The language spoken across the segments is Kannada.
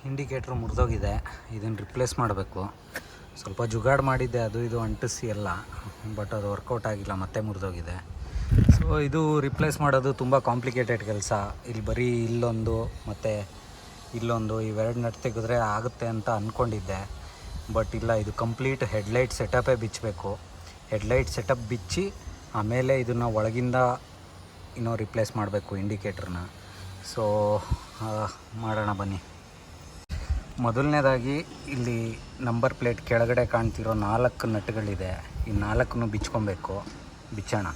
ಇಂಡಿಕೇಟ್ರ್ ಮುರಿದೋಗಿದೆ. ಇದನ್ನು ರಿಪ್ಲೇಸ್ ಮಾಡಬೇಕು. ಸ್ವಲ್ಪ ಜುಗಾಡು ಮಾಡಿದ್ದೆ, ಅದು ಇದು ಅಂಟಿಸಿ ಎಲ್ಲ, ಬಟ್ ಅದು ವರ್ಕೌಟ್ ಆಗಿಲ್ಲ, ಮತ್ತೆ ಮುರಿದೋಗಿದೆ. ಸೊ ಇದು ರಿಪ್ಲೇಸ್ ಮಾಡೋದು ತುಂಬ ಕಾಂಪ್ಲಿಕೇಟೆಡ್ ಕೆಲಸ. ಇಲ್ಲಿ ಬರೀ ಇಲ್ಲೊಂದು ಮತ್ತು ಇಲ್ಲೊಂದು ಇವೆರಡು ನಟ್ ತೆಗೆದ್ರೆ ಆಗುತ್ತೆ ಅಂತ ಅಂದ್ಕೊಂಡಿದ್ದೆ. ಬಟ್ ಇಲ್ಲ, ಇದು ಕಂಪ್ಲೀಟ್ ಹೆಡ್ಲೈಟ್ ಸೆಟಪೇ ಬಿಚ್ಚಬೇಕು. ಹೆಡ್ಲೈಟ್ ಸೆಟಪ್ ಬಿಚ್ಚಿ ಆಮೇಲೆ ಇದನ್ನು ಒಳಗಿಂದ ಇನ್ನೂ ರಿಪ್ಲೇಸ್ ಮಾಡಬೇಕು ಇಂಡಿಕೇಟ್ರನ್ನ. ಸೊ ಮಾಡೋಣ ಬನ್ನಿ. ಮೊದಲನೇದಾಗಿ ಇಲ್ಲಿ ನಂಬರ್ ಪ್ಲೇಟ್ ಕೆಳಗಡೆ ಕಾಣ್ತಿರೋ 4 ನಟ್ಗಳಿದೆ. ಈ 4 ಬಿಚ್ಕೊಬೇಕು. ಬಿಚ್ಚೋಣ.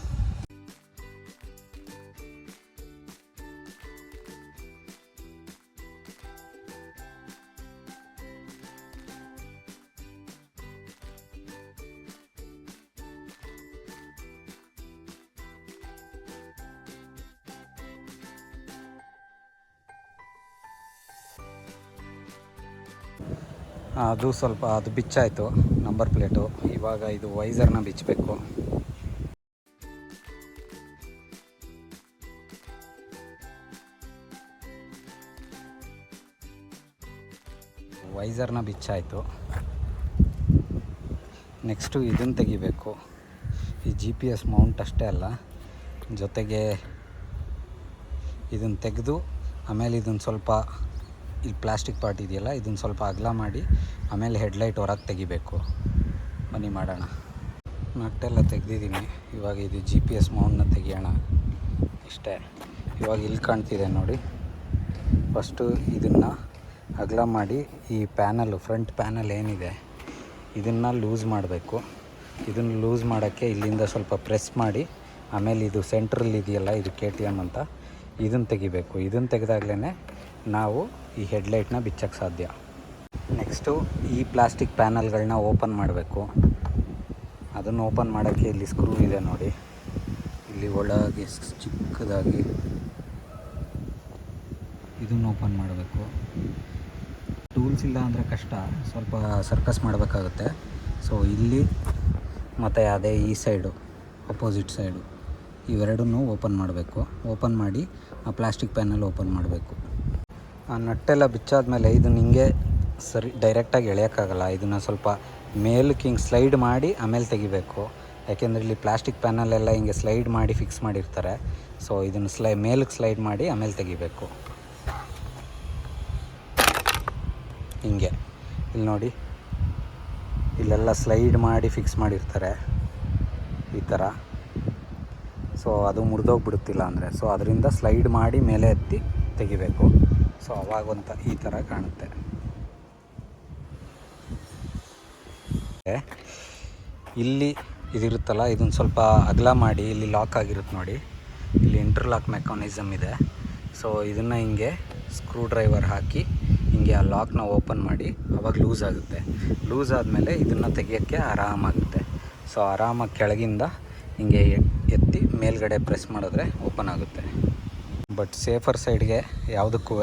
ಅದು ಸ್ವಲ್ಪ ಅದು ಬಿಚ್ಚಾಯಿತು ನಂಬರ್ ಪ್ಲೇಟು. ಇವಾಗ ಇದು ವೈಸರ್ನ ಬಿಚ್ಚಬೇಕು. ವೈಸರ್ನ ಬಿಚ್ಚಾಯಿತು. ನೆಕ್ಸ್ಟು ಇದನ್ನು ತೆಗಿಬೇಕು. ಈ GPS ಮೌಂಟ್ ಅಷ್ಟೇ ಅಲ್ಲ, ಜೊತೆಗೆ ಇದನ್ನು ತೆಗೆದು ಆಮೇಲೆ ಇದನ್ನು ಸ್ವಲ್ಪ ಇಲ್ಲಿ ಪ್ಲಾಸ್ಟಿಕ್ ಪಾರ್ಟ್ ಇದೆಯಲ್ಲ, ಇದನ್ನು ಸ್ವಲ್ಪ ಅಗಲ ಮಾಡಿ ಆಮೇಲೆ ಹೆಡ್ಲೈಟ್ ಹೊರಗೆ ತೆಗಿಬೇಕು. ಬನ್ನಿ ಮಾಡೋಣ. ನಟ್ಟೆಲ್ಲ ತೆಗೆದಿದ್ದೀನಿ. ಇವಾಗ ಇದು GPS ಮೌಂಟನ್ನ ತೆಗಿಯೋಣ. ಇಷ್ಟೇ. ಇವಾಗ ಇಲ್ಲಿ ಕಾಣ್ತಿದೆ ನೋಡಿ. ಫಸ್ಟು ಇದನ್ನು ಅಗಲ ಮಾಡಿ ಈ ಪ್ಯಾನಲ್ಲು, ಫ್ರಂಟ್ ಪ್ಯಾನಲ್ ಏನಿದೆ ಇದನ್ನು ಲೂಸ್ ಮಾಡಬೇಕು. ಇದನ್ನು ಲೂಸ್ ಮಾಡೋಕ್ಕೆ ಇಲ್ಲಿಂದ ಸ್ವಲ್ಪ ಪ್ರೆಸ್ ಮಾಡಿ ಆಮೇಲೆ ಇದು ಸೆಂಟ್ರಲ್ಲಿ ಇದೆಯಲ್ಲ, ಇದು KTM ಅಂತ, ಇದನ್ನು ತೆಗಿಬೇಕು. ಇದನ್ನು ತೆಗೆದಾಗಲೇ ನಾವು ಈ ಹೆಡ್ಲೈಟ್ನ ಬಿಚ್ಚಕ್ಕೆ ಸಾಧ್ಯ. ನೆಕ್ಸ್ಟು ಈ ಪ್ಲಾಸ್ಟಿಕ್ ಪ್ಯಾನಲ್ಗಳನ್ನ ಓಪನ್ ಮಾಡಬೇಕು. ಅದನ್ನು ಓಪನ್ ಮಾಡೋಕ್ಕೆ ಇಲ್ಲಿ ಸ್ಕ್ರೂ ಇದೆ ನೋಡಿ. ಇಲ್ಲಿ ಒಳಗೆ ಚಿಕ್ಕದಾಗಿ ಇದನ್ನು ಓಪನ್ ಮಾಡಬೇಕು. ಟೂಲ್ಸ್ ಇಲ್ಲ ಅಂದರೆ ಕಷ್ಟ, ಸ್ವಲ್ಪ ಸರ್ಕಸ್ ಮಾಡಬೇಕಾಗುತ್ತೆ. ಸೊ ಇಲ್ಲಿ ಮತ್ತು ಅದೇ ಈ ಸೈಡು, ಅಪೋಸಿಟ್ ಸೈಡು, ಇವೆರಡನ್ನೂ ಓಪನ್ ಮಾಡಬೇಕು. ಓಪನ್ ಮಾಡಿ ಆ ಪ್ಲಾಸ್ಟಿಕ್ ಪ್ಯಾನಲ್ ಓಪನ್ ಮಾಡಬೇಕು. ಆ ನಟ್ಟೆಲ್ಲ ಬಿಚ್ಚಾದ್ಮೇಲೆ ಇದನ್ನು ಹಿಂಗೆ ಸರಿ ಡೈರೆಕ್ಟಾಗಿ ಎಳೆಯೋಕ್ಕಾಗಲ್ಲ. ಇದನ್ನು ಸ್ವಲ್ಪ ಮೇಲಕ್ಕೆ ಹಿಂಗೆ ಸ್ಲೈಡ್ ಮಾಡಿ ಆಮೇಲೆ ತೆಗಿಬೇಕು. ಯಾಕೆಂದರೆ ಇಲ್ಲಿ ಪ್ಲಾಸ್ಟಿಕ್ ಪ್ಯಾನಲೆಲ್ಲ ಹಿಂಗೆ ಸ್ಲೈಡ್ ಮಾಡಿ ಫಿಕ್ಸ್ ಮಾಡಿರ್ತಾರೆ. ಸೊ ಇದನ್ನು ಮೇಲಕ್ಕೆ ಸ್ಲೈಡ್ ಮಾಡಿ ಆಮೇಲೆ ತೆಗಿಬೇಕು. ಹಿಂಗೆ ಇಲ್ಲಿ ನೋಡಿ, ಇಲ್ಲೆಲ್ಲ ಸ್ಲೈಡ್ ಮಾಡಿ ಫಿಕ್ಸ್ ಮಾಡಿರ್ತಾರೆ ಈ ಥರ. ಸೊ ಅದು ಮುರಿದೋಗ್ಬಿಡುತ್ತಿಲ್ಲ ಅಂದರೆ, ಸೊ ಅದರಿಂದ ಸ್ಲೈಡ್ ಮಾಡಿ ಮೇಲೆ ಎತ್ತಿ ತೆಗಿಬೇಕು. ಸೊ ಅವಾಗಂತ ಈ ಥರ ಕಾಣುತ್ತೆ. ಇಲ್ಲಿ ಇದಿರುತ್ತಲ್ಲ, ಇದನ್ನು ಸ್ವಲ್ಪ ಅಗಲ ಮಾಡಿ ಇಲ್ಲಿ ಲಾಕ್ ಆಗಿರುತ್ತೆ ನೋಡಿ. ಇಲ್ಲಿ ಇಂಟರ್ಲಾಕ್ ಮೆಕಾನಿಸಮ್ ಇದೆ. ಸೊ ಇದನ್ನು ಹಿಂಗೆ ಸ್ಕ್ರೂ ಡ್ರೈವರ್ ಹಾಕಿ ಹಿಂಗೆ ಆ ಲಾಕ್ನ ಓಪನ್ ಮಾಡಿ ಅವಾಗ ಲೂಸ್ ಆಗುತ್ತೆ. ಲೂಸ್ ಆದಮೇಲೆ ಇದನ್ನು ತೆಗಿಯೋಕ್ಕೆ ಆರಾಮಾಗುತ್ತೆ. ಸೊ ಆರಾಮಾಗಿ ಕೆಳಗಿಂದ ಹಿಂಗೆ ಎತ್ತಿ ಮೇಲ್ಗಡೆ ಪ್ರೆಸ್ ಮಾಡಿದ್ರೆ ಓಪನ್ ಆಗುತ್ತೆ. ಬಟ್ ಸೇಫರ್ ಸೈಡ್ಗೆ ಯಾವುದಕ್ಕೂ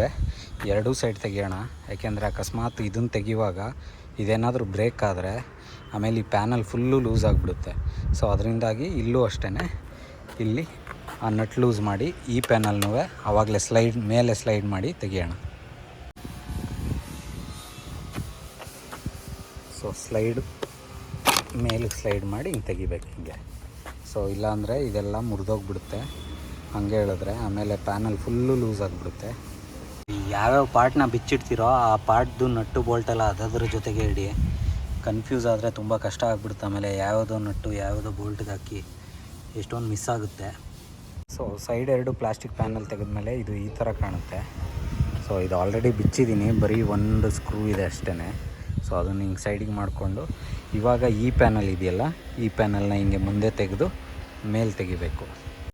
ಎರಡೂ ಸೈಡ್ ತೆಗಿಯೋಣ. ಯಾಕೆಂದರೆ ಅಕಸ್ಮಾತ್ ಇದನ್ನು ತೆಗಿಯುವಾಗ ಇದೇನಾದರೂ ಬ್ರೇಕ್ ಆದರೆ ಆಮೇಲೆ ಈ ಪ್ಯಾನಲ್ ಫುಲ್ಲು ಲೂಸ್ ಆಗಿಬಿಡುತ್ತೆ. ಸೊ ಅದರಿಂದಾಗಿ ಇಲ್ಲೂ ಅಷ್ಟೇ, ಇಲ್ಲಿ ಆ ನಟ್ ಲೂಸ್ ಮಾಡಿ ಈ ಪ್ಯಾನಲ್ನೂ ಆವಾಗಲೇ ಮೇಲೆ ಸ್ಲೈಡ್ ಮಾಡಿ ತೆಗಿಯೋಣ. ಸೊ ಮೇಲಿಗೆ ಸ್ಲೈಡ್ ಮಾಡಿ ಹಿಂಗೆ ತೆಗಿಬೇಕು ಹಿಂಗೆ. ಸೊ ಇಲ್ಲಾಂದರೆ ಇದೆಲ್ಲ ಮುರಿದೋಗ್ಬಿಡುತ್ತೆ ಹಂಗೆ ಹೇಳಿದ್ರೆ. ಆಮೇಲೆ ಪ್ಯಾನಲ್ ಫುಲ್ಲು ಲೂಸ್ ಆಗಿಬಿಡುತ್ತೆ. ಯಾವ್ಯಾವ ಪಾರ್ಟ್ನ ಬಿಚ್ಚಿಡ್ತೀರೋ ಆ ಪಾರ್ಟ್ದು ನಟ್ಟು ಬೋಲ್ಟೆಲ್ಲ ಅದರ ಜೊತೆಗೆ ಇಡಿ. ಕನ್ಫ್ಯೂಸ್ ಆದರೆ ತುಂಬ ಕಷ್ಟ ಆಗಿಬಿಡುತ್ತೆ. ಆಮೇಲೆ ಯಾವುದೋ ನಟ್ಟು ಯಾವುದೋ ಬೋಲ್ಟ್ಗೆ ಹಾಕಿ ಎಷ್ಟೊಂದು ಮಿಸ್ ಆಗುತ್ತೆ. ಸೊ ಸೈಡ್ 2 ಪ್ಲಾಸ್ಟಿಕ್ ಪ್ಯಾನಲ್ ತೆಗೆದ್ಮೇಲೆ ಇದು ಈ ಥರ ಕಾಣುತ್ತೆ. ಸೊ ಇದು ಆಲ್ರೆಡಿ ಬಿಚ್ಚಿದ್ದೀನಿ, ಬರೀ ಒಂದು ಸ್ಕ್ರೂ ಇದೆ ಅಷ್ಟೇ. ಸೊ ಅದನ್ನು ಹಿಂಗೆ ಸೈಡಿಗೆ ಮಾಡಿಕೊಂಡು ಇವಾಗ ಈ ಪ್ಯಾನಲ್ ಇದೆಯಲ್ಲ, ಈ ಪ್ಯಾನಲ್ನ ಹಿಂಗೆ ಮುಂದೆ ತೆಗೆದು ಮೇಲೆ ತೆಗಿಬೇಕು.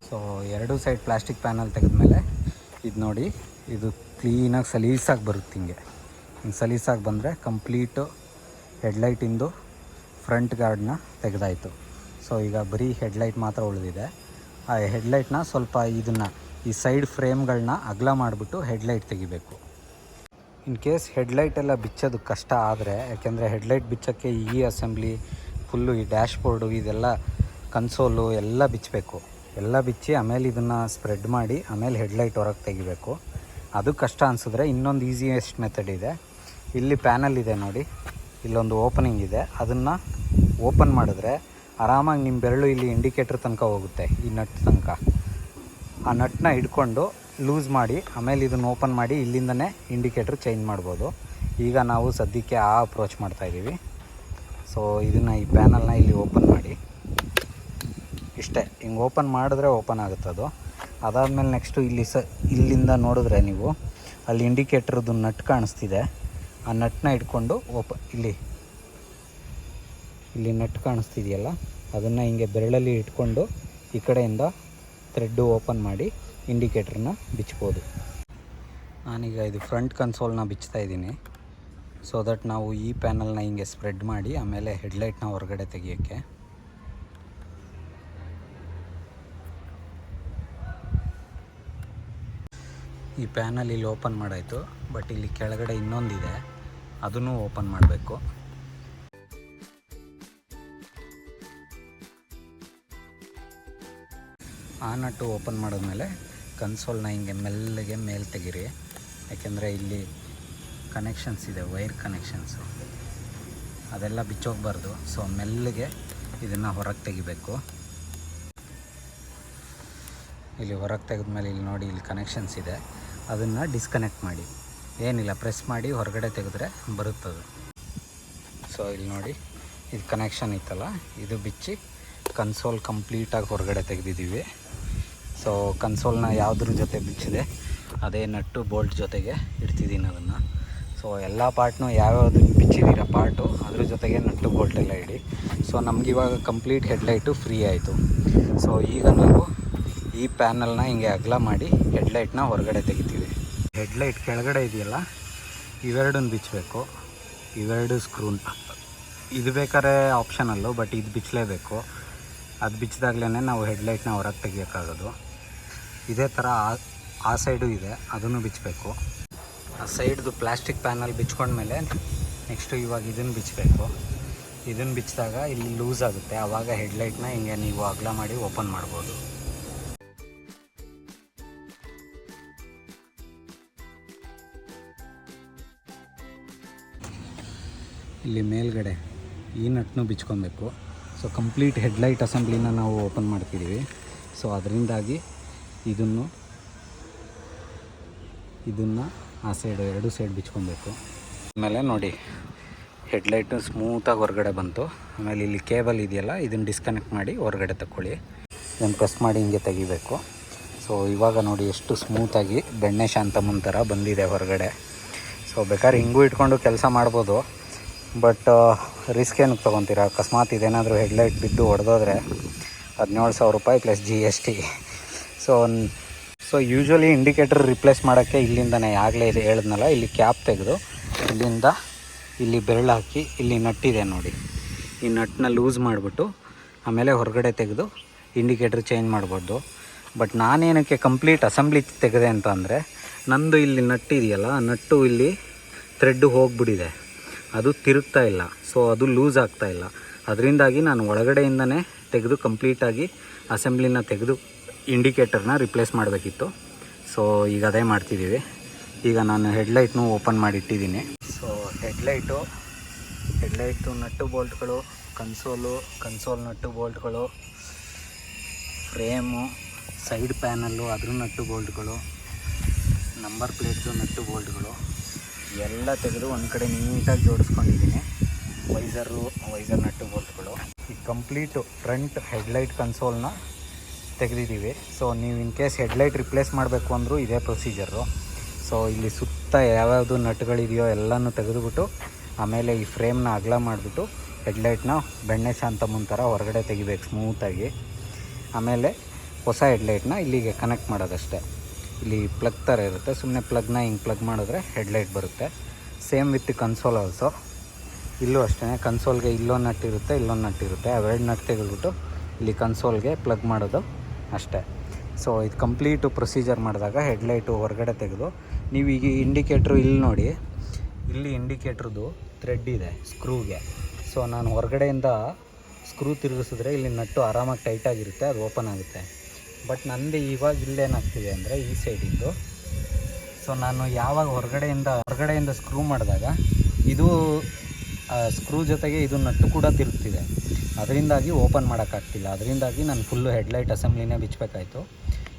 ಸೊ 2 ಸೈಡ್ ಪ್ಲಾಸ್ಟಿಕ್ ಪ್ಯಾನಲ್ ತೆಗೆದ್ಮೇಲೆ ಇದು ನೋಡಿ, ಇದು ಕ್ಲೀನಾಗಿ ಸಲೀಸಾಗಿ ಬರುತ್ತೆ. ಹಿಂಗೆ ಸಲೀಸಾಗಿ ಬಂದರೆ ಕಂಪ್ಲೀಟು ಹೆಡ್ಲೈಟಿಂದು ಫ್ರಂಟ್ ಗಾರ್ಡನ್ನ ತೆಗೆದಾಯಿತು. ಸೊ ಈಗ ಬರೀ ಹೆಡ್ಲೈಟ್ ಮಾತ್ರ ಉಳಿದಿದೆ. ಆ ಹೆಡ್ಲೈಟ್ನ ಸ್ವಲ್ಪ ಈ ಸೈಡ್ ಫ್ರೇಮ್ಗಳನ್ನ ಅಗಲ ಮಾಡಿಬಿಟ್ಟು ಹೆಡ್ಲೈಟ್ ತೆಗಿಬೇಕು. ಇನ್ ಕೇಸ್ ಹೆಡ್ಲೈಟೆಲ್ಲ ಬಿಚ್ಚೋದು ಕಷ್ಟ ಆದರೆ, ಯಾಕೆಂದರೆ ಹೆಡ್ಲೈಟ್ ಬಿಚ್ಚೋಕ್ಕೆ ಈ ಅಸೆಂಬ್ಲಿ ಫುಲ್ಲು, ಈ ಡ್ಯಾಶ್ ಬೋರ್ಡು, ಇದೆಲ್ಲ ಕನ್ಸೋಲು ಎಲ್ಲ ಬಿಚ್ಚಬೇಕು. ಎಲ್ಲ ಬಿಚ್ಚಿ ಆಮೇಲೆ ಇದನ್ನು ಸ್ಪ್ರೆಡ್ ಮಾಡಿ ಆಮೇಲೆ ಹೆಡ್ಲೈಟ್ ಹೊರಗೆ ತೆಗಿಬೇಕು. ಅದು ಕಷ್ಟ ಅನಿಸಿದ್ರೆ ಇನ್ನೊಂದು ಈಸಿಯೆಸ್ಟ್ ಮೆಥಡ್ ಇದೆ. ಇಲ್ಲಿ ಪ್ಯಾನಲ್ ಇದೆ ನೋಡಿ, ಇಲ್ಲೊಂದು ಓಪನಿಂಗ್ ಇದೆ. ಅದನ್ನು ಓಪನ್ ಮಾಡಿದ್ರೆ ಆರಾಮಾಗಿ ನಿಮ್ಮ ಬೆರಳು ಇಲ್ಲಿ ಇಂಡಿಕೇಟ್ರ್ ತನಕ ಹೋಗುತ್ತೆ, ಈ ನಟ್ ತನಕ. ಆ ನಟ್ನ ಹಿಡ್ಕೊಂಡು ಲೂಸ್ ಮಾಡಿ ಆಮೇಲೆ ಇದನ್ನು ಓಪನ್ ಮಾಡಿ ಇಲ್ಲಿಂದನೇ ಇಂಡಿಕೇಟ್ರ್ ಚೇಂಜ್ ಮಾಡ್ಬೋದು. ಈಗ ನಾವು ಸದ್ಯಕ್ಕೆ ಆ ಅಪ್ರೋಚ್ ಮಾಡ್ತಾಯಿದ್ದೀವಿ. ಸೊ ಇದನ್ನು ಈ ಪ್ಯಾನಲ್ನ ಇಲ್ಲಿ ಓಪನ್ ಮಾಡಿ, ಇಷ್ಟೇ ಹಿಂಗೆ ಓಪನ್ ಮಾಡಿದ್ರೆ ಓಪನ್ ಆಗುತ್ತೆ ಅದು. ಅದಾದಮೇಲೆ ನೆಕ್ಸ್ಟು ಇಲ್ಲಿಂದ ನೋಡಿದ್ರೆ ನೀವು ಅಲ್ಲಿ ಇಂಡಿಕೇಟ್ರದ್ದು ನಟ್ ಕಾಣಿಸ್ತಿದೆ. ಆ ನಟ್ನ ಇಟ್ಕೊಂಡು ಇಲ್ಲಿ ನಟ್ ಕಾಣಿಸ್ತಿದೆಯಲ್ಲ, ಅದನ್ನು ಹಿಂಗೆ ಬೆರಳಲ್ಲಿ ಇಟ್ಕೊಂಡು ಈ ಕಡೆಯಿಂದ ಥ್ರೆಡ್ಡು ಓಪನ್ ಮಾಡಿ ಇಂಡಿಕೇಟ್ರನ್ನ ಬಿಚ್ಬೋದು. ನಾನೀಗ ಇದು ಫ್ರಂಟ್ ಕನ್ಸೋಲ್ನ ಬಿಚ್ತಾ ಇದ್ದೀನಿ. ಸೊ ದಟ್ ನಾವು ಈ ಪ್ಯಾನಲ್ನ ಹಿಂಗೆ ಸ್ಪ್ರೆಡ್ ಮಾಡಿ ಆಮೇಲೆ ಹೆಡ್ಲೈಟ್ನ ಹೊರಗಡೆ ತೆಗಿಯೋಕ್ಕೆ. ಈ ಪ್ಯಾನಲ್ ಇಲ್ಲಿ ಓಪನ್ ಮಾಡಾಯಿತು, ಬಟ್ ಇಲ್ಲಿ ಕೆಳಗಡೆ ಇನ್ನೊಂದಿದೆ, ಅದನ್ನು ಓಪನ್ ಮಾಡಬೇಕು. ಆ ನಟ್ಟು ಓಪನ್ ಮಾಡಿದ್ಮೇಲೆ ಕನ್ಸೋಲ್ನ ಹಿಂಗೆ ಮೆಲ್ಲಗೆ ಮೇಲೆ ತೆಗೀರಿ, ಯಾಕೆಂದರೆ ಇಲ್ಲಿ ಕನೆಕ್ಷನ್ಸ್ ಇದೆ, ವೈರ್ ಕನೆಕ್ಷನ್ಸು, ಅದೆಲ್ಲ ಬಿಚ್ಚೋಗಬಾರ್ದು. ಸೊ ಮೆಲ್ಲಗೆ ಇದನ್ನು ಹೊರಗೆ ತೆಗಿಬೇಕು. ಇಲ್ಲಿ ಹೊರಗೆ ತೆಗೆದ್ಮೇಲೆ ಇಲ್ಲಿ ನೋಡಿ, ಇಲ್ಲಿ ಕನೆಕ್ಷನ್ಸ್ ಇದೆ, ಅದನ್ನು ಡಿಸ್ಕನೆಕ್ಟ್ ಮಾಡಿ. ಏನಿಲ್ಲ, ಪ್ರೆಸ್ ಮಾಡಿ ಹೊರಗಡೆ ತೆಗೆದ್ರೆ ಬರುತ್ತದು. ಸೊ ಇಲ್ಲಿ ನೋಡಿ, ಇದು ಕನೆಕ್ಷನ್ ಇತ್ತಲ್ಲ, ಇದು ಬಿಚ್ಚಿ ಕನ್ಸೋಲ್ ಕಂಪ್ಲೀಟಾಗಿ ಹೊರಗಡೆ ತೆಗೆದಿದ್ದೀವಿ. ಸೊ ಕನ್ಸೋಲ್ನ ಯಾವುದ್ರ ಜೊತೆ ಬಿಚ್ಚಿದೆ ಅದೇ ನಟ್ಟು ಬೋಲ್ಟ್ ಜೊತೆಗೆ ಇಡ್ತಿದ್ದೀನಿ ಅದನ್ನು. ಸೊ ಎಲ್ಲ ಪಾರ್ಟ್ನೂ ಯಾವ್ಯಾವುದು ಬಿಚ್ಚಿದ್ದೀರ ಪಾರ್ಟು ಅದ್ರ ಜೊತೆಗೆ ನಟ್ಟು ಬೋಲ್ಟ್ ಎಲ್ಲ ಇಡಿ. ಸೊ ನಮಗಿವಾಗ ಕಂಪ್ಲೀಟ್ ಹೆಡ್ಲೈಟು ಫ್ರೀ ಆಯಿತು. ಸೊ ಈಗ ನಾವು ಈ ಪ್ಯಾನಲ್ನ ಹಿಂಗೆ ಅಗಲ ಮಾಡಿ ಹೆಡ್ಲೈಟ್ನ ಹೊರಗಡೆ ತೆಗಿತೀವಿ. ಹೆಡ್ಲೈಟ್ ಕೆಳಗಡೆ ಇದೆಯಲ್ಲ, ಇವೆರಡನ್ನು ಬಿಚ್ಚಬೇಕು, ಇವೆರಡು ಸ್ಕ್ರೂನ್. ಇದು ಬೇಕಾದ್ರೆ ಆಪ್ಷನಲ್ಲು, ಬಟ್ ಇದು ಬಿಚ್ಚಲೇಬೇಕು. ಅದು ಬಿಚ್ಚಿದಾಗಲೇ ನಾವು ಹೆಡ್ಲೈಟ್ನ ಹೊರಗೆ ತೆಗಿಯೋಕ್ಕಾಗೋದು. ಇದೇ ಥರ ಆ ಸೈಡು ಇದೆ, ಅದನ್ನು ಬಿಚ್ಚಬೇಕು. ಆ ಸೈಡ್ದು ಪ್ಲಾಸ್ಟಿಕ್ ಪ್ಯಾನಲ್ ಬಿಚ್ಕೊಂಡ್ಮೇಲೆ ನೆಕ್ಸ್ಟು ಇವಾಗ ಇದನ್ನು ಬಿಚ್ಚಬೇಕು. ಇದನ್ನು ಬಿಚ್ಚಿದಾಗ ಇಲ್ಲಿ ಲೂಸ್ ಆಗುತ್ತೆ, ಆವಾಗ ಹೆಡ್ಲೈಟ್ನ ಹಿಂಗೆ ನೀವು ಅಗಲ ಮಾಡಿ ಓಪನ್ ಮಾಡ್ಬೋದು. ಇಲ್ಲಿ ಮೇಲ್ಗಡೆ ಈ ನಟ್ನು ಬಿಚ್ಕೊಬೇಕು. ಸೊ ಕಂಪ್ಲೀಟ್ ಹೆಡ್ಲೈಟ್ ಅಸೆಂಬ್ಲಿನ ನಾವು ಓಪನ್ ಮಾಡ್ತಿದ್ದೀವಿ. ಸೊ ಅದರಿಂದಾಗಿ ಇದನ್ನು ಆ ಸೈಡು ಎರಡು ಸೈಡ್ ಬಿಚ್ಕೊಬೇಕು. ಆಮೇಲೆ ನೋಡಿ, ಹೆಡ್ಲೈಟು ಸ್ಮೂತಾಗಿ ಹೊರಗಡೆ ಬಂತು. ಆಮೇಲೆ ಇಲ್ಲಿ ಕೇಬಲ್ ಇದೆಯಲ್ಲ, ಇದನ್ನು ಡಿಸ್ಕನೆಕ್ಟ್ ಮಾಡಿ ಹೊರಗಡೆ ತಗೊಳ್ಳಿ. ಇದನ್ನು ಪ್ರೆಸ್ ಮಾಡಿ ಹಿಂಗೆ ತೆಗಿಬೇಕು. ಸೊ ಇವಾಗ ನೋಡಿ ಎಷ್ಟು ಸ್ಮೂತಾಗಿ ಬೆಣ್ಣೆ ಶಾಂತಮ್ಮನ ಥರ ಬಂದಿದೆ ಹೊರಗಡೆ. ಸೊ ಬೇಕಾದ್ರೆ ಹಿಂಗೂ ಇಟ್ಕೊಂಡು ಕೆಲಸ ಮಾಡ್ಬೋದು, ಬಟ್ ರಿಸ್ಕ್ ಏನಕ್ಕೆ ತೊಗೊತೀರ? ಅಕಸ್ಮಾತ್ ಇದೇನಾದರೂ ಹೆಡ್ಲೈಟ್ ಬಿದ್ದು ಹೊಡೆದೋದ್ರೆ 17,000 ರೂಪಾಯಿ plus GST. So usually indicator replace ಮಾಡೋಕ್ಕೆ ಇಲ್ಲಿಂದನೇ ಆಗಲೇ ಇದೆ ಹೇಳಿದ್ನಲ್ಲ, ಇಲ್ಲಿ ಕ್ಯಾಪ್ ತೆಗೆದು ಇಲ್ಲಿಂದ ಇಲ್ಲಿ ಬೆರಳು ಹಾಕಿ ಇಲ್ಲಿ ನಟ್ಟಿದೆ ನೋಡಿ, ಈ ನಟ್ಟನ್ನ ಲೂಸ್ ಮಾಡಿಬಿಟ್ಟು ಆಮೇಲೆ ಹೊರಗಡೆ ತೆಗೆದು ಇಂಡಿಕೇಟರ್ ಚೇಂಜ್ ಮಾಡ್ಬೋದು. ಬಟ್ ನಾನೇನಕ್ಕೆ ಕಂಪ್ಲೀಟ್ ಅಸೆಂಬ್ಲಿ ತೆಗೆದೆ ಅಂತ ಅಂದರೆ, ನಂದು ಇಲ್ಲಿ ನಟ್ಟಿದೆಯಲ್ಲ, ನಟ್ಟು ಇಲ್ಲಿ ಥ್ರೆಡ್ಡು ಹೋಗಿಬಿಟ್ಟಿದೆ, ಅದು ತಿರುಗ್ತಾ ಇಲ್ಲ. ಸೊ ಅದು ಲೂಸ್ ಆಗ್ತಾಯಿಲ್ಲ. ಅದರಿಂದಾಗಿ ನಾನು ಒಳಗಡೆಯಿಂದನೇ ತೆಗೆದು ಕಂಪ್ಲೀಟಾಗಿ ಅಸೆಂಬ್ಲಿನ ತೆಗೆದು ಇಂಡಿಕೇಟರ್ನ ರಿಪ್ಲೇಸ್ ಮಾಡಬೇಕಿತ್ತು. ಸೊ ಈಗ ಅದೇ ಮಾಡ್ತಿದ್ದೀವಿ. ಈಗ ನಾನು ಹೆಡ್ಲೈಟ್ನು ಓಪನ್ ಮಾಡಿಟ್ಟಿದ್ದೀನಿ. ಸೊ ಹೆಡ್ಲೈಟು ನಟ್ಟು ಬೋಲ್ಟ್ಗಳು, ಕನ್ಸೋಲ್ ನಟ್ಟು ಬೋಲ್ಟ್ಗಳು, ಫ್ರೇಮು, ಸೈಡ್ ಪ್ಯಾನಲ್ಲು ಅದ್ರ ನಟ್ಟು ಬೋಲ್ಟ್ಗಳು, ನಂಬರ್ ಪ್ಲೇಟ್ದು ನಟ್ಟು ಬೋಲ್ಟ್ಗಳು ಎಲ್ಲ ತೆಗೆದು ಒಂದು ಕಡೆ ನೀಟಾಗಿ ಜೋಡಿಸ್ಕೊಂಡಿದ್ದೀನಿ. ವೈಸರ್ ನಟ್ಟು ಬೋಲ್ಟ್ಗಳು. ಈ ಕಂಪ್ಲೀಟು ಫ್ರಂಟ್ ಹೆಡ್ಲೈಟ್ ಕನ್ಸೋಲ್ನ ತೆಗೆದಿದ್ದೀವಿ. ಸೊ ನೀವು ಇನ್ ಕೇಸ್ ಹೆಡ್ಲೈಟ್ ರಿಪ್ಲೇಸ್ ಮಾಡಬೇಕು ಅಂದರೂ ಇದೇ ಪ್ರೊಸೀಜರು. ಸೊ ಇಲ್ಲಿ ಸುತ್ತ ಯಾವ್ಯಾವುದು ನಟ್ಗಳಿದೆಯೋ ಎಲ್ಲನೂ ತೆಗೆದುಬಿಟ್ಟು ಆಮೇಲೆ ಈ ಫ್ರೇಮ್ನ ಅಗಲ ಮಾಡಿಬಿಟ್ಟು ಹೆಡ್ಲೈಟ್ನ ಬೆಣ್ಣೆ ಶಾಂತಮ್ಮನ ಥರ ಹೊರಗಡೆ ತೆಗಿಬೇಕು ಸ್ಮೂತಾಗಿ. ಆಮೇಲೆ ಹೊಸ ಹೆಡ್ಲೈಟ್ನ ಇಲ್ಲಿಗೆ ಕನೆಕ್ಟ್ ಮಾಡೋದಷ್ಟೇ. ಇಲ್ಲಿ ಪ್ಲಗ್ ಥರ ಇರುತ್ತೆ, ಸುಮ್ಮನೆ ಪ್ಲಗ್ನ ಹಿಂಗೆ ಪ್ಲಗ್ ಮಾಡಿದ್ರೆ ಹೆಡ್ಲೈಟ್ ಬರುತ್ತೆ. Same with console also. ಇಲ್ಲೂ ಅಷ್ಟೇ, ಕನ್ಸೋಲ್ಗೆ ಇಲ್ಲೊಂದು ನಟ್ ಇರುತ್ತೆ, ಇಲ್ಲೊಂದು ನಟ್ ಇರುತ್ತೆ. ಅವೆರಡು ನಟ್ ತೆಗೆದುಬಿಟ್ಟು ಇಲ್ಲಿ ಕನ್ಸೋಲ್ಗೆ ಪ್ಲಗ್ ಮಾಡೋದು ಅಷ್ಟೇ. ಸೊ ಇದು ಕಂಪ್ಲೀಟು ಪ್ರೊಸೀಜರ್ ಮಾಡಿದಾಗ ಹೆಡ್ಲೈಟು ಹೊರಗಡೆ ತೆಗೆದು ನೀವು ಈಗ ಇಂಡಿಕೇಟ್ರು ಇಲ್ಲಿ ನೋಡಿ, ಇಲ್ಲಿ ಇಂಡಿಕೇಟ್ರದ್ದು ಥ್ರೆಡ್ ಇದೆ ಸ್ಕ್ರೂಗೆ. ಸೊ ನಾನು ಹೊರಗಡೆಯಿಂದ ಸ್ಕ್ರೂ ತಿರುಗಿಸಿದ್ರೆ ಇಲ್ಲಿ ನಟ್ಟು ಆರಾಮಾಗಿ ಟೈಟಾಗಿರುತ್ತೆ, ಅದು ಓಪನ್ ಆಗುತ್ತೆ. ಬಟ್ ನಂದು ಇವಾಗ ಇಲ್ಲೇನಾಗ್ತಿದೆ ಅಂದರೆ ಈ ಸೊ ನಾನು ಯಾವಾಗ ಹೊರಗಡೆಯಿಂದ ಸ್ಕ್ರೂ ಮಾಡಿದಾಗ ಇದು ಸ್ಕ್ರೂ ಜೊತೆಗೆ ಇದು ನಟ್ಟು ಕೂಡ ತಿರುಗ್ತಿದೆ, ಅದರಿಂದಾಗಿ ಓಪನ್ ಮಾಡೋಕ್ಕಾಗ್ತಿಲ್ಲ. ಅದರಿಂದಾಗಿ ನಾನು ಫುಲ್ಲು ಹೆಡ್ಲೈಟ್ ಅಸೆಂಬ್ಲಿನೇ ಬಿಚ್ಚಬೇಕಾಯ್ತು.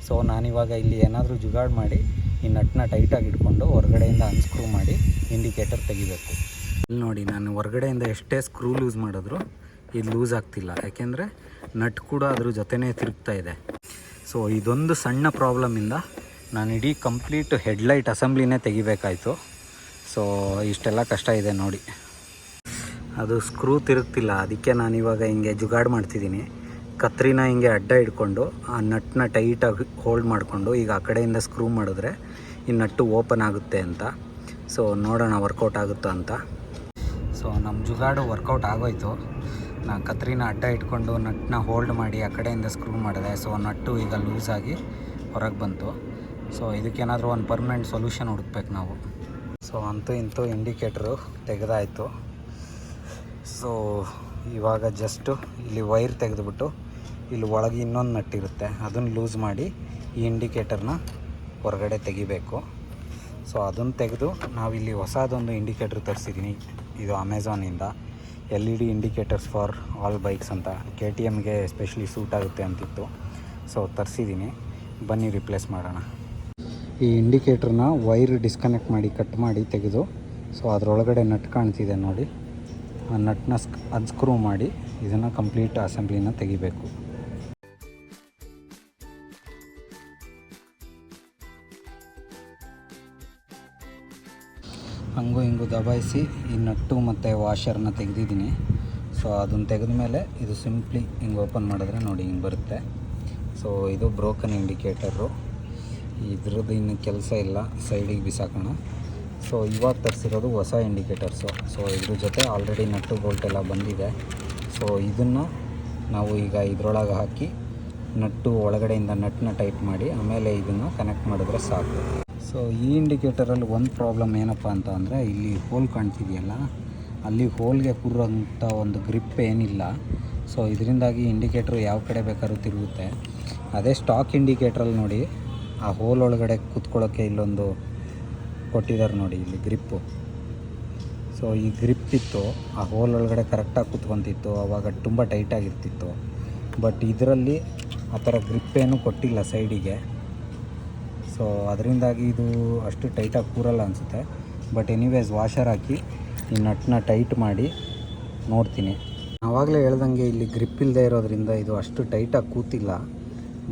ಸೊ ನಾನಿವಾಗ ಇಲ್ಲಿ ಏನಾದರೂ ಜುಗಾಡ್ ಮಾಡಿ ಈ ನಟ್ಟನ್ನ ಟೈಟಾಗಿ ಇಟ್ಕೊಂಡು ಹೊರಗಡೆಯಿಂದ ಅನ್ಸ್ಕ್ರೂ ಮಾಡಿ ಇಂಡಿಕೇಟರ್ ತೆಗಿಬೇಕು. ಇಲ್ಲಿ ನೋಡಿ, ನಾನು ಹೊರಗಡೆಯಿಂದ ಎಷ್ಟೇ ಸ್ಕ್ರೂ ಲೂಸ್ ಮಾಡಿದ್ರು ಇದು ಲೂಸ್ ಆಗ್ತಿಲ್ಲ, ಯಾಕೆಂದರೆ ನಟ್ ಕೂಡ ಅದ್ರ ಜೊತೆನೇ ತಿರುಗ್ತಾ ಇದೆ. ಸೊ ಇದೊಂದು ಸಣ್ಣ ಪ್ರಾಬ್ಲಮಿಂದ ನಾನು ಇಡೀ ಕಂಪ್ಲೀಟ್ ಹೆಡ್ಲೈಟ್ ಅಸೆಂಬ್ಲಿನೇ ತೆಗಿಬೇಕಾಯಿತು. ಸೊ ಇಷ್ಟೆಲ್ಲ ಕಷ್ಟ ಇದೆ ನೋಡಿ. ಅದು ಸ್ಕ್ರೂ ತಿರುಗ್ತಿಲ್ಲ, ಅದಕ್ಕೆ ನಾನಿವಾಗ ಹಿಂಗೆ ಜುಗಾಡ್ ಮಾಡ್ತಿದ್ದೀನಿ. ಕತ್ರಿನ ಹಿಂಗೆ ಅಡ್ಡ ಇಟ್ಕೊಂಡು ಆ ನಟ್ಟನ್ನ ಟೈಟಾಗಿ ಹೋಲ್ಡ್ ಮಾಡಿಕೊಂಡು ಈಗ ಆ ಕಡೆಯಿಂದ ಸ್ಕ್ರೂ ಮಾಡಿದ್ರೆ ಈ ನಟ್ಟು ಓಪನ್ ಆಗುತ್ತೆ ಅಂತ. ಸೊ ನೋಡೋಣ ವರ್ಕೌಟ್ ಆಗುತ್ತಾ ಅಂತ. ಸೊ ನಮ್ಮ ಜುಗಾಡು ವರ್ಕೌಟ್ ಆಗೋಯ್ತು. ನಾನು ಕತ್ರಿನ ಅಡ್ಡ ಇಟ್ಕೊಂಡು ನಟ್ಟನ್ನ ಹೋಲ್ಡ್ ಮಾಡಿ ಆ ಕಡೆಯಿಂದ ಸ್ಕ್ರೂ ಮಾಡಿದೆ. ಸೊ ನಟ್ಟು ಈಗ ಲೂಸಾಗಿ ಹೊರಗೆ ಬಂತು. ಸೊ ಇದಕ್ಕೇನಾದರೂ ಒಂದು ಪರ್ಮನೆಂಟ್ ಸೊಲ್ಯೂಷನ್ ಹುಡುಕ್ಬೇಕು ನಾವು. ಸೊ ಅಂತೂ ಇಂತೂ ಇಂಡಿಕೇಟ್ರು ತೆಗೆದಾಯಿತು. ಸೊ ಇವಾಗ ಜಸ್ಟು ಇಲ್ಲಿ ವೈರ್ ತೆಗೆದುಬಿಟ್ಟು ಇಲ್ಲಿ ಒಳಗೆ ಇನ್ನೊಂದು ನಟ್ಟಿರುತ್ತೆ, ಅದನ್ನು ಲೂಸ್ ಮಾಡಿ ಈ ಇಂಡಿಕೇಟರ್ನ ಹೊರಗಡೆ ತೆಗಿಬೇಕು. ಸೊ ಅದನ್ನು ತೆಗೆದು ನಾವಿಲ್ಲಿ ಹೊಸದೊಂದು ಇಂಡಿಕೇಟ್ರ್ ತರಿಸಿದ್ದೀನಿ. ಇದು ಅಮೆಝಾನಿಂದ LED indicators for all bikes ಅಂತ, KTMಗೆ ಎಸ್ಪೆಷಲಿ ಸೂಟ್ ಆಗುತ್ತೆ ಅಂತಿತ್ತು. ಸೊ ತರಿಸಿದ್ದೀನಿ, ಬನ್ನಿ ರಿಪ್ಲೇಸ್ ಮಾಡೋಣ. ಈ ಇಂಡಿಕೇಟ್ರನ್ನ ವೈರ್ ಡಿಸ್ಕನೆಕ್ಟ್ ಮಾಡಿ ಕಟ್ ಮಾಡಿ ತೆಗೆದು, ಸೊ ಅದರೊಳಗಡೆ ನಟ್ ಕಾಣ್ತಿದೆ ನೋಡಿ, ಆ ನಟ್ನ ಅನ್ಸ್ಕ್ರೂ ಮಾಡಿ ಇದನ್ನು ಕಂಪ್ಲೀಟ್ ಅಸೆಂಬ್ಲಿನ ತೆಗಿಬೇಕು. ಹಂಗೂ ಹಿಂಗೂ ದಬಾಯಿಸಿ ಈ ನಟ್ಟು ಮತ್ತು ವಾಷರ್ನ ತೆಗೆದಿದ್ದೀನಿ. ಸೊ ಅದನ್ನು ತೆಗೆದ ಮೇಲೆ ಇದು ಸಿಂಪ್ಲಿ ಹಿಂಗೆ ಓಪನ್ ಮಾಡಿದ್ರೆ ನೋಡಿ ಹಿಂಗೆ ಬರುತ್ತೆ. ಸೊ ಇದು ಬ್ರೋಕನ್ ಇಂಡಿಕೇಟರು, ಇದ್ರದ್ದು ಇನ್ನು ಕೆಲಸ ಇಲ್ಲ, ಸೈಡಿಗೆ ಬಿಸಾಕೋಣ. ಸೊ ಇವಾಗ ತರಿಸಿರೋದು ಹೊಸ ಇಂಡಿಕೇಟರ್ಸು. ಸೊ ಇದ್ರ ಜೊತೆ ಆಲ್ರೆಡಿ ನಟ್ಟು ಬೋಲ್ಟ್ ಎಲ್ಲ ಬಂದಿದೆ. ಸೊ ಇದನ್ನು ನಾವು ಈಗ ಇದರೊಳಗೆ ಹಾಕಿ ನಟ್ಟು ಒಳಗಡೆಯಿಂದ ನಟ್ಟನ್ನ ಟೈಟ್ ಮಾಡಿ ಆಮೇಲೆ ಇದನ್ನು ಕನೆಕ್ಟ್ ಮಾಡಿದ್ರೆ ಸಾಕು. ಸೊ ಈ ಇಂಡಿಕೇಟರಲ್ಲಿ ಒಂದು ಪ್ರಾಬ್ಲಮ್ ಏನಪ್ಪ ಅಂತ ಅಂದರೆ, ಇಲ್ಲಿ ಹೋಲ್ ಕಾಣ್ತಿದೆಯಲ್ಲ, ಅಲ್ಲಿ ಹೋಲ್ಗೆ ಕೂರೋಂಥ ಒಂದು ಗ್ರಿಪ್ ಏನಿಲ್ಲ. ಸೊ ಇದರಿಂದಾಗಿ ಇಂಡಿಕೇಟ್ರು ಯಾವ ಕಡೆ ಬೇಕಾದ್ರೂ ತಿರುಗುತ್ತೆ. ಅದೇ ಸ್ಟಾಕ್ ಇಂಡಿಕೇಟ್ರಲ್ಲಿ ನೋಡಿ, ಆ ಹೋಲ್ ಒಳಗಡೆ ಕೂತ್ಕೊಳ್ಳೋಕ್ಕೆ ಇಲ್ಲೊಂದು ಕೊಟ್ಟಿದ್ದಾರೆ ನೋಡಿ, ಇಲ್ಲಿ ಗ್ರಿಪ್ಪು. ಸೊ ಈ ಗ್ರಿಪ್ ಇತ್ತು, ಆ ಹೋಲ್ ಒಳಗಡೆ ಕರೆಕ್ಟಾಗಿ ಕೂತ್ಕೊತಿತ್ತು, ಆವಾಗ ತುಂಬ ಟೈಟಾಗಿರ್ತಿತ್ತು. ಬಟ್ ಇದರಲ್ಲಿ ಆ ಥರ ಗ್ರಿಪ್ ಏನೂ ಕೊಟ್ಟಿಲ್ಲ ಸೈಡಿಗೆ. ಸೊ ಅದರಿಂದಾಗಿ ಇದು ಅಷ್ಟು ಟೈಟಾಗಿ ಕೂರಲ್ಲ ಅನಿಸುತ್ತೆ. ಬಟ್ ಎನಿವೇಸ್ ವಾಷರ್ ಹಾಕಿ ಈ ನಟ್ಟನ್ನ ಟೈಟ್ ಮಾಡಿ ನೋಡ್ತೀನಿ. ಆವಾಗಲೇ ಹೇಳ್ದಂಗೆ ಇಲ್ಲಿ ಗ್ರಿಪ್ ಇಲ್ಲದೆ ಇರೋದ್ರಿಂದ ಇದು ಅಷ್ಟು ಟೈಟಾಗಿ ಕೂತಿಲ್ಲ.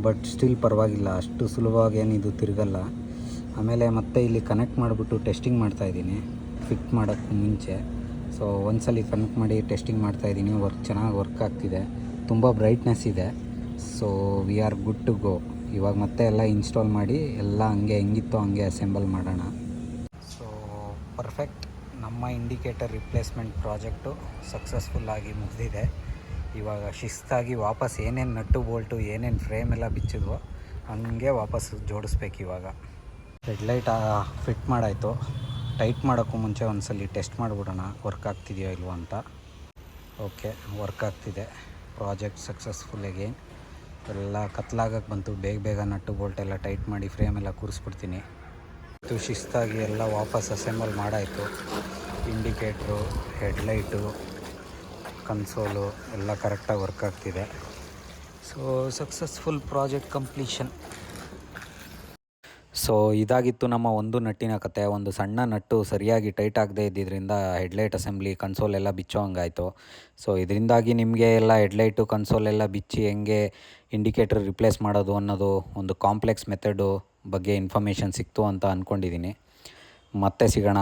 ಬಟ್ ಸ್ಟಿಲ್ ಪರವಾಗಿಲ್ಲ, ಅಷ್ಟು ಸುಲಭವಾಗಿ ಏನಿದು ತಿರುಗಲ್ಲ. ಆಮೇಲೆ ಮತ್ತೆ ಇಲ್ಲಿ ಕನೆಕ್ಟ್ ಮಾಡಿಬಿಟ್ಟು ಟೆಸ್ಟಿಂಗ್ ಮಾಡ್ತಾಯಿದ್ದೀನಿ ಫಿಟ್ ಮಾಡೋಕ್ಕೂ ಮುಂಚೆ. ಸೊ ಒಂದ್ಸಲ ಕನೆಕ್ಟ್ ಮಾಡಿ ಟೆಸ್ಟಿಂಗ್ ಮಾಡ್ತಾಯಿದ್ದೀನಿ. ಚೆನ್ನಾಗಿ ವರ್ಕ್ ಆಗ್ತಿದೆ, ತುಂಬ ಬ್ರೈಟ್ನೆಸ್ ಇದೆ. So we are good to go. ಇವಾಗ ಮತ್ತೆ ಎಲ್ಲ ಇನ್ಸ್ಟಾಲ್ ಮಾಡಿ ಎಲ್ಲ ಹಂಗೆ ಹೆಂಗಿತ್ತೋ ಹಂಗೆ ಅಸೆಂಬಲ್ ಮಾಡೋಣ. ಸೊ ಪರ್ಫೆಕ್ಟ್, ನಮ್ಮ ಇಂಡಿಕೇಟರ್ ರಿಪ್ಲೇಸ್ಮೆಂಟ್ ಪ್ರಾಜೆಕ್ಟು ಸಕ್ಸಸ್ಫುಲ್ಲಾಗಿ ಮುಗಿದಿದೆ. ಇವಾಗ ಶಿಸ್ತಾಗಿ ವಾಪಸ್ ಏನೇನು ನಟ್ಟು ಬೋಲ್ಟು ಏನೇನು ಫ್ರೇಮ್ ಎಲ್ಲ ಬಿಚ್ಚಿದ್ವೋ ಹಂಗೆ ವಾಪಸ್ ಜೋಡಿಸ್ಬೇಕು. ಇವಾಗ ಹೆಡ್ಲೈಟ್ ಫಿಟ್ ಮಾಡಾಯಿತು. ಟೈಟ್ ಮಾಡೋಕ್ಕೂ ಮುಂಚೆ ಒಂದ್ಸಲ ಟೆಸ್ಟ್ ಮಾಡಿಬಿಡೋಣ ವರ್ಕ್ ಆಗ್ತಿದೆಯೋ ಇಲ್ವೋ ಅಂತ. ಓಕೆ, ವರ್ಕ್ ಆಗ್ತಿದೆ. Project successful again. ಎಲ್ಲ ಕತ್ಲಾಗಕ್ಕೆ ಬಂತು. ಬೇಗ ನಟ್ಟು ಬೋಲ್ಟ್ ಎಲ್ಲ ಟೈಟ್ ಮಾಡಿ ಫ್ರೇಮ್ ಎಲ್ಲ ಕೂರಿಸ್ಬಿಡ್ತೀನಿ. ಶಿಸ್ತಾಗಿ ಎಲ್ಲ ವಾಪಸ್ ಅಸೆಂಬಲ್ ಮಾಡಾಯಿತು. ಇಂಡಿಕೇಟ್ರು, ಹೆಡ್ಲೈಟು, ಕನ್ಸೋಲು ಎಲ್ಲ ಕರೆಕ್ಟಾಗಿ ವರ್ಕ್ ಆಗ್ತಿದೆ. So successful project completion. So ಇದಾಗಿತ್ತು ನಮ್ಮ ಒಂದು ನಟ್ಟಿನ ಕತೆ. ಒಂದು ಸಣ್ಣ ನಟ್ಟು ಸರಿಯಾಗಿ ಟೈಟ್ ಆಗದೆ ಇದ್ದಿದ್ದರಿಂದ ಹೆಡ್ಲೈಟ್ ಅಸೆಂಬ್ಲಿ ಕನ್ಸೋಲ್ ಎಲ್ಲ ಬಿಚ್ಚೋ ಹಂಗಾಯಿತು. ಸೊ ಇದರಿಂದಾಗಿ ನಿಮಗೆ ಎಲ್ಲ ಹೆಡ್ಲೈಟು ಕನ್ಸೋಲ್ ಎಲ್ಲ ಬಿಚ್ಚಿ ಹೆಂಗೆ ಇಂಡಿಕೇಟರ್ ರಿಪ್ಲೇಸ್ ಮಾಡೋದು ಅನ್ನೋದು ಒಂದು ಕಾಂಪ್ಲೆಕ್ಸ್ ಮೆಥಡು ಬಗ್ಗೆ ಇನ್ಫಾರ್ಮೇಷನ್ ಸಿಕ್ತು ಅಂತ ಅಂದ್ಕೊಂಡಿದ್ದೀನಿ. ಮತ್ತೆ ಸಿಗೋಣ.